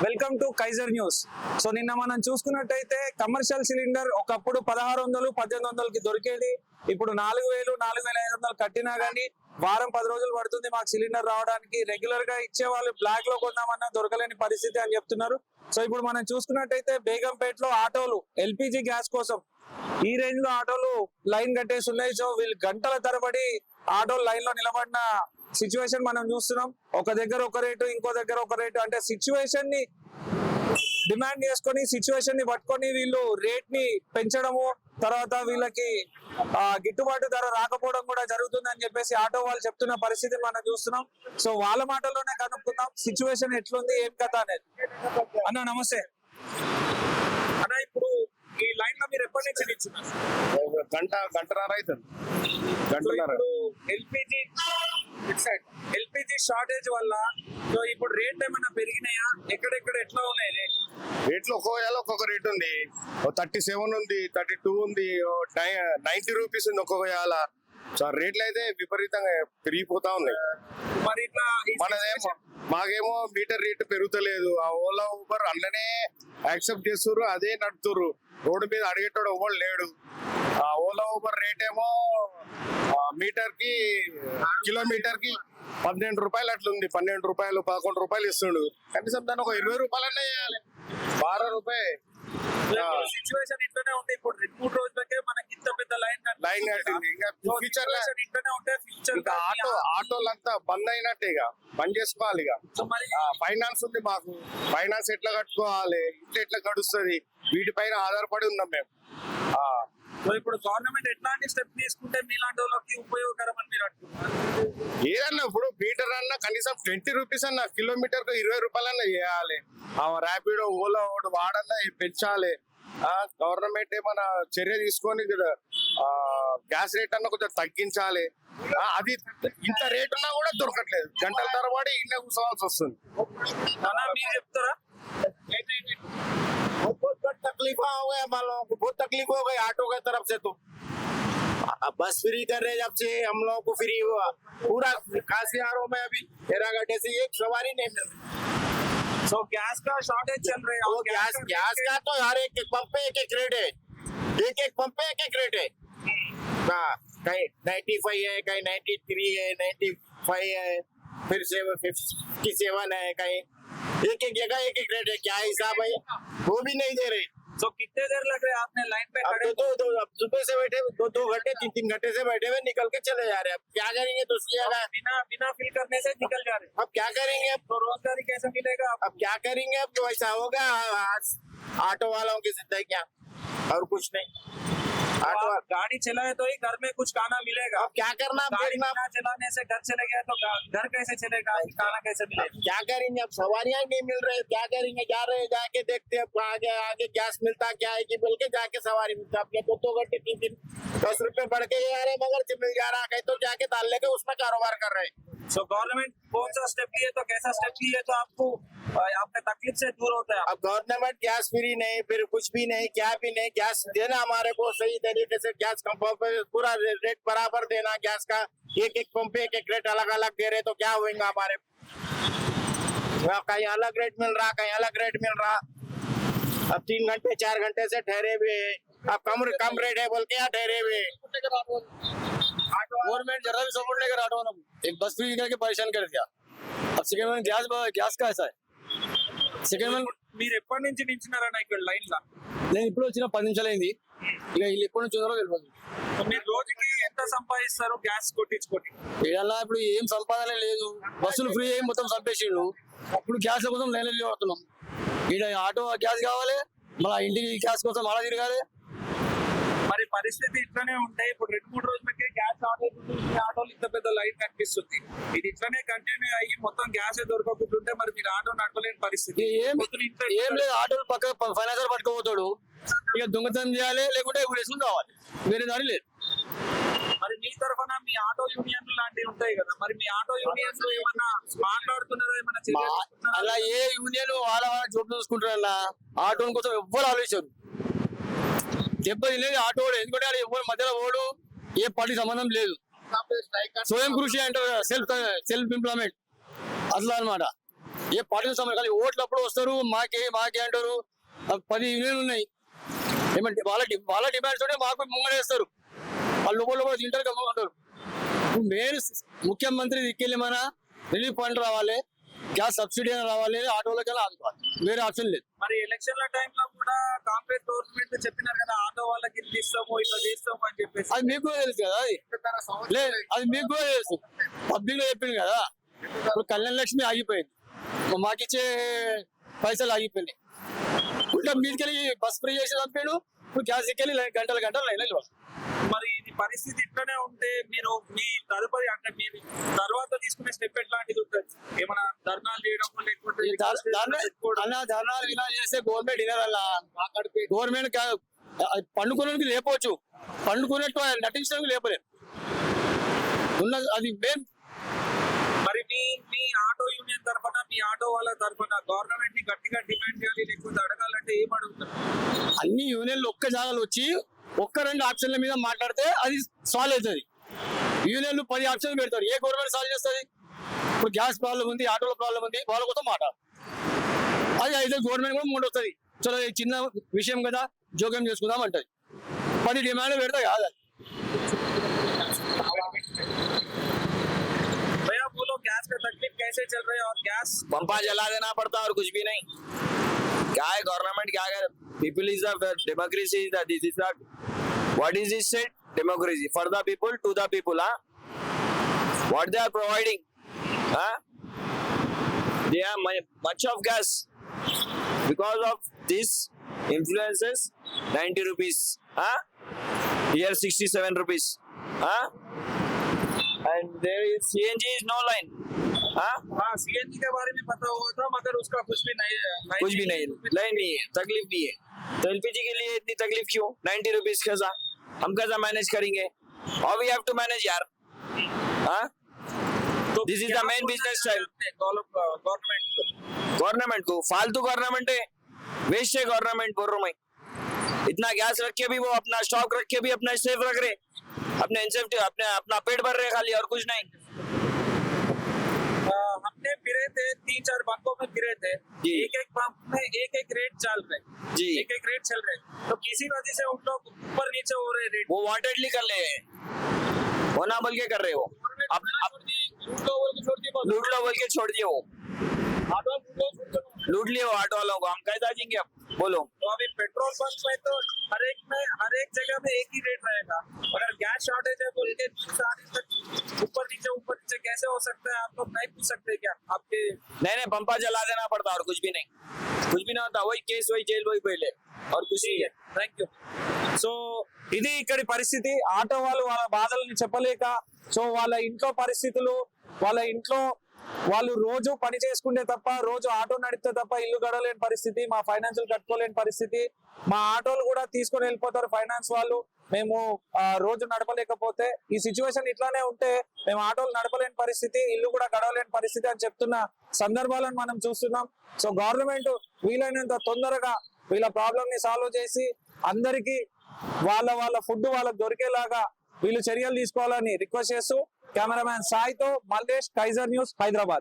Welcome to Kaiser News. So నిన్న మనం చూసుకున్నట్టయితే కమర్షియల్ సిలిండర్ ఒకప్పుడు 1600 1800కి దొరికేది. ఇప్పుడు 4000 4500 కట్టినా గానీ వారం 10 రోజులు పడుతుంది మాకు సిలిండర్ రావడానికి. రెగ్యులర్ గా ఇచ్చే వాళ్ళు బ్లాక్ లో కొందామన్నా దొరకలేని పరిస్థితి అని చెప్తున్నారు. సో ఇప్పుడు మనం చూసుకున్నట్టయితే బేగంపేటలో ఆటోలు ఎల్పిజి గ్యాస్ కోసం ఈ రేంజ్ లో ఆటోలు లైన్ కట్టేసి ఉన్నాయి. సో వీళ్ళు గంటల తరబడి ఆటోలు లైన్ లో నిలబడిన సిచ్యువేషన్ మనం చూస్తున్నాం. ఒక దగ్గర ఒక రేటు, ఇంకో దగ్గర ఒక రేటు, అంటే సిచ్యువేషన్ ని డిమాండ్ చేసుకొని సిచ్యువేషన్ ని పట్టుకొని వీళ్ళు రేట్ ని పెంచడము, తర్వాత వీళ్ళకి గిట్టుబాటు ధర రాకపోవడం కూడా జరుగుతుందని చెప్పేసి ఆటో వాళ్ళు చెప్తున్న పరిస్థితిని మనం చూస్తున్నాం. సో వాళ్ళ మాటల్లోనే కనుక్కుందాం సిచ్యువేషన్ ఎట్లుంది, ఏం కథ అనేది. అన్న నమస్తే అన్న, ఇప్పుడు ఈ లైన్ లో మీరు ఎప్పటి నుంచి నిల్చున్నారు? గంటన్నర అవుతుంది. ఎల్పిజి షార్టేజ్ వల్ల సో ఇప్పుడు రేట్ ఏమైనా పెరిగినాయా? ఎక్కడెక్కడ ఎట్లా ఉన్నాయి రేట్లు? ఒక్కొక్క రేట్ ఉంది. 37 ఉంది, 32 ఉంది, 90 రూపీస్ ఉంది ఒక్కొక్క వేళ. సో రేట్లు అయితే విపరీతంగా పెరిగిపోతా ఉన్నాయి. మరి ఇట్లా మాకేమో మీటర్ రేట్ పెరుగుతలేదు. ఆ ఓలా ఊబర్ అందులోనే యాక్సెప్ట్ చేస్తుర్రు, అదే నడుతుర్రు. రోడ్డు మీద అడిగేటోడు ఎవరు లేడు. ఆ ఓలా ఊబర్ రేట్ ఏమో మీటర్ కి కిలోమీటర్ కి 12 రూపాయలు అట్లుంది. 12 రూపాయలు 11 రూపాయలు ఇస్తుండు. కనీసం దాన్ని ఒక 20 రూపాయలన్నా వేయాలి. 12 రూపాయలు సిచ్యువేషన్ ఇట్లనే ఉంది. ఇప్పుడు 2-3 రోజులకే మనకి ఇంత పెద్ద లైన్ కట్టింది. ఇంకా ఫ్యూచర్ ఇట్లనే ఉంటే ఫ్యూచర్ ఆటోలంతా బంద్ అయినట్టే, ఇక బంద్ చేసుకోవాలి. ఇక ఫైనాన్స్ ఉంది మాకు. ఫైనాన్స్ ఎట్లా కట్టుకోవాలి, ఎట్లా గడుస్తుంది, వీటిపైన ఆధారపడి ఉన్నాం మేము. ఇప్పుడు గవర్నమెంట్ ఎట్లాంటి స్టెప్ తీసుకుంటే మీలాంటి వాళ్ళకి ఉపయోగకరం అని మీరు అంటున్నారు? ఏదన్నా ఇప్పుడు మీటర్ అన్నా కనీసం 20 రూపీస్ అన్నా, కిలోమీటర్ కు 20 రూపాయలన్నా వేయాలి. ర్యాపిడో ఓలా వాడన్నా పెంచాలి. గవర్నమెంట్ ఏమన్నా చర్య తీసుకొని గ్యాస్ రేట్ అన్నా కొంచెం తగ్గించాలి. అది ఇంత రేట్ ఉన్నా కూడా దొరకట్లేదు. గంటల తరబడి ఇళ్ళ కూర్చోవాల్సి వస్తుంది. మీరు చెప్తారా? बहुत तकलीफ हो गया, मान लो बहुत तकलीफ हो गई ऑटो की तरफ से। तो बस फ्री कर रहे जब से हम लोगों को फ्री हुआ पूरा खासियारों में अभी 13 घंटे से एक सवारी नहीं मिल रही। सो गैस का शॉर्टेज चल रहा है। वो गैस का तो हर एक पंप पे एक रेट है, एक पंप पे एक रेट है। कहीं 95 है, कहीं 93 है, 95 है, फिर 57 है, कहीं एक जगह एक रेट है। क्या हिसाब है वो भी नहीं दे रहे। तो कितने देर लग रहे हैं आपने लाइन पे खड़े? तो अब सुबह से बैठे 2 घंटे 3 घंटे से बैठे हुए, निकल के चले जा रहे हैं। अब क्या करेंगे? तो बिना फिल करने से निकल जा रहे हैं। अब क्या करेंगे? अब तो रोजगारी कैसे मिलेगा? अब क्या करेंगे? अब तो ऐसा होगा ऑटो वालों की जिंदगी क्या, और कुछ नहीं। ऑटो गाड़ी चलाए तो ही घर में कुछ खाना मिलेगा। अब क्या करना? गाड़ी बिना चलाने से घर चले गए तो घर कैसे चलेगा, खाना कैसे मिलेगा? क्या करेंगे? अब सवारियां नहीं मिल रहे, क्या करेंगे? जा रहे, जाके देखते हैं आगे गैस मिलता क्या है कि, बोल के जाके सवारी मिलता। अपने 2 घंटे 3 10 रुपए बढ़ के जा रहे, मगर मिल जा रहा है तो जाके डाल लेके उसमें कारोबार कर रहे हैं। सो गवर्नमेंट कौन सा स्टेप लिए तो कैसा स्टेप लिए तो आपको आपके तकलीफ से दूर होता है? अब गवर्नमेंट गैस फ्री नहीं, फिर कुछ भी नहीं, क्या भी नहीं, गैस देना हमारे को सही तरीके से, गैस पंप पे पूरा रेट बराबर देना। गैस का एक पंप पे एक रेट अलग अलग दे रहे तो क्या होगा हमारे? कहीं अलग रेट मिल रहा, कहीं अलग रेट मिल रहा। अब 3 घंटे 4 घंटे से ठहरे हुए, अब कम रेट है बोल के यहाँ ठहरे हुए। गवर्नमेंट जरा भी सपोर्ट नहीं कर रहा ऑटो, एक बस फ्री करके परेशान कर दिया। अब सेकंड में गैस का ऐसा है। సెకండ్ వన్ మీరు ఎప్పటి నుంచి నించున్నారన్న ఇక్కడ లైన్ లా? నేను ఇప్పుడు వచ్చిన 10 నిమిషాలు అయింది. ఇక వీళ్ళు ఎప్పటి నుంచి ఉన్నారో తెలియదు. మీరు రోజుకి ఎంత సంపాదిస్తారు గ్యాస్ కొట్టించుకొని? ఇలా ఇప్పుడు ఏం సంపాదన లేదు, బస్సులు ఫ్రీ అయ్యి మొత్తం చంపేసిండు. ఇప్పుడు గ్యాస్ కోసం లైన్ పడుతున్నాం. ఇక్కడ ఆటో గ్యాస్ కావాలి, మళ్ళీ ఇంటికి గ్యాస్ కోసం అలా తిరగాలి. మరి పరిస్థితి ఇట్లనే ఉంటాయి. ఇప్పుడు 2-3 రోజులకే గ్యాస్ ఆటోలు ఇంత పెద్ద లైన్ కనిపిస్తుంది. ఇది ఇట్లనే కంటిన్యూ అయ్యి మొత్తం గ్యాస్ దొరకకుంటుంటే మరి మీరు ఆటో నడవలేని పరిస్థితి. ఏం లేదు, ఆటోలు పక్క ఫైనాన్సర్ పట్టుకోపోతాడు. ఇక దొంగతనం చేయాలి, లేకుంటే వేసుకుని కావాలి, వేరే దాని లేదు. మరి మీ తరఫున మీ ఆటో యూనియన్ లాంటివి ఉంటాయి కదా, మరి మీ ఆటో యూనియన్స్ ఏమన్నా మాట్లాడుతున్నారో, ఏమన్నా అలా ఏ యూనియన్ వాళ్ళ చోటు చూసుకుంటారన్న ఆటో కోసం ఎవ్వరు ఆలోచించారు. దెబ్బతి లేదు ఆటో, ఎందుకంటే ఎవరు మధ్యలో ఓడు, ఏ పార్టీ సంబంధం లేదు. స్వయం కృషి అంటారు, సెల్ఫ్ ఎంప్లాయ్మెంట్ అట్లా అనమాట. ఏ పార్టీ సమయం కానీ ఓట్లప్పుడు వస్తారు, మాకే అంటారు. 10 యూనియన్లు ఉన్నాయి. ఏమంటే వాళ్ళ డిమాండ్స్ ఉంటే మాకు ముంగడేస్తారు. వాళ్ళు లోపల తింటారు, గమ్ముగా ఉంటారు. ఇప్పుడు మెయిన్ ముఖ్యమంత్రి దిక్కెళ్ళి మన రిలీఫ్ ఫండ్ రావాలి, గ్యాస్ సబ్సిడీ అని రావాలి, ఆటోలకైనా ఆదుకోవాలి. వేరే ఆప్షన్ లేదు. మరి ఎలక్షన్ల టైంలో కూడా కాంగ్రెస్ గవర్నమెంట్ చెప్పినారు కదా, ఆటో వాళ్ళకి ఇట్లా ఇస్తాము ఇట్లా చేస్తాము అని చెప్పేసి. అది మీకు కూడా తెలుసు కదా. లేదు, అది మీకు కూడా తెలుసు. పబ్లిక్ లో చెప్పింది కదా. ఇప్పుడు కళ్యాణ లక్ష్మి ఆగిపోయింది, మాకిచ్చే పైసలు ఆగిపోయినాయి. ఇంకా మీదికెళ్ళి బస్ ఫ్రీ చేసి పంపాడు. ఇప్పుడు గ్యాస్ ఎక్కెళ్ళి గంటలు లైన్లు. మరి ఇది పరిస్థితి ఇట్లనే ఉంటే మీరు మీ తదుపరి అంటే మీరు తర్వాత తీసుకునే స్టెప్ ఎట్లాంటిది ఉంటుంది? ఏమైనా ధర్నాలు చేయడం లేకపోతే ధర్నాలు ఇలా చేస్తే గవర్నమెంట్ వినరల్లా. గవర్నమెంట్ పండుకోవడానికి లేపవచ్చు, పండుకున్నట్టు నటించడానికి లేపలేదు. అది మేము మరి మీ ఆటో యూనియన్ తరఫున మీ ఆటో వాళ్ళ తరఫున గవర్నమెంట్ ని గట్టిగా డిమాండ్ చేయాలి లేకపోతే అడగాలంటే ఏం అడుగుతారు? అన్ని యూనియన్లు ఒక్క జాగాలు వచ్చి ఒక్క 2 ఆప్షన్ల మీద మాట్లాడితే అది సాల్వ్ అవుతుంది. యూనియన్లు 10 ఆప్షన్లు పెడతారు, ఏ గవర్నమెంట్ సాల్వ్ చేస్తుంది? ఇప్పుడు గ్యాస్ ప్రాబ్లం ఉంది, ఆటోల ప్రాబ్లం ఉంది, వాళ్ళ కోసం మాట్లాడు. అది అయితే గవర్నమెంట్ కూడా ముందు వస్తుంది. చలో ఈ చిన్న విషయం కదా, జోక్యం చేసుకుందాం అంటది. 10 డిమాండ్లు పెడతా కాదు. भैया बोलो गैस का तकलीफ कैसे चल रही है और गैस पंपा जला देना पड़ता और कुछ भी नहीं. क्या है गवर्नमेंट क्या कर? People is the democracy. This is the what is this said? Democracy for the people to the people. What they are providing? They have much of gas. Because of this influences 90 rupees. Here 67 rupees. And there is CNG is no line. हाँ CNG के बारे में पता हुआ था मगर उसका कुछ भी नहीं है. कुछ भी नहीं, लाइन नहीं है, तकलीफ नहीं है. तो एलपीजी के लिए इतनी तकलीफ क्यों? 90 रुपीज कैसा हम कैसा मैनेज करेंगे? और वी हैव टू मैनेज यार. This is the main business time. Government को फालतू गवर्नमेंट है, वेस्ट है गवर्नमेंट. बोल रहा हूं मैं, इतना गैस रख के भी वो अपना स्टॉक रख के भी अपना सेफ रख रहे, अपने इंसेंटिव अपना पेट भर रहे खाली, और कुछ नहीं. हमने फिरे थे 3-4 बैंकों में फिरे थे, एक पंप में एक रेट चल रहे जी, एक रेट चल रहे. तो किसी वजह से उन लोग ऊपर नीचे हो रहे रेट. वो वांटेडली कर रहे हैं, होना बोल के कर रहे हो. अब लूट लो बोल के छोड़ दिए वो, लूट लिए वो ऑटो वालों को. हम कैसा देंगे अब बोलो? तो अभी पेट्रोल पंप में तो हर एक जगह में एक ही रेट रहेगा. अगर गैस शॉर्टेज है बोल के ऊपर नीचे कैसे हो सकता है? आप लोग नहीं पूछ सकते क्या आपके? नहीं पंपा जला देना पड़ता और कुछ भी नहीं होता. वही केस वही जेल वही पहले, और कुछ नहीं है. Thank you. సో ఇది ఇక్కడి పరిస్థితి. ఆటో వాళ్ళు వాళ్ళ బాధలను చెప్పలేక, సో వాళ్ళ ఇంట్లో పరిస్థితులు, వాళ్ళ ఇంట్లో వాళ్ళు రోజు పని చేసుకుంటే తప్ప, రోజు ఆటో నడిపితే తప్ప ఇల్లు గడవలేని పరిస్థితి, మా ఫైనాన్షియల్ కట్టుకోలేని పరిస్థితి. మా ఆటోలు కూడా తీసుకొని వెళ్ళిపోతారు ఫైనాన్స్ వాళ్ళు, మేము రోజు నడపలేకపోతే. ఈ సిచ్యువేషన్ ఇట్లానే ఉంటే మేము ఆటోలు నడపలేని పరిస్థితి, ఇల్లు కూడా గడవలేని పరిస్థితి అని చెప్తున్న సందర్భాలను మనం చూస్తున్నాం. సో గవర్నమెంట్ వీలైనంత తొందరగా వీళ్ళ ప్రాబ్లమ్ ని సాల్వ్ చేసి అందరికీ వాళ్ళ ఫుడ్ వాళ్ళకి దొరికేలాగా వీళ్ళు చర్యలు తీసుకోవాలని రిక్వెస్ట్ చేస్తూ కెమెరామ్యాన్ సాయితో మల్లేష్, కైజర్ న్యూస్, హైదరాబాద్.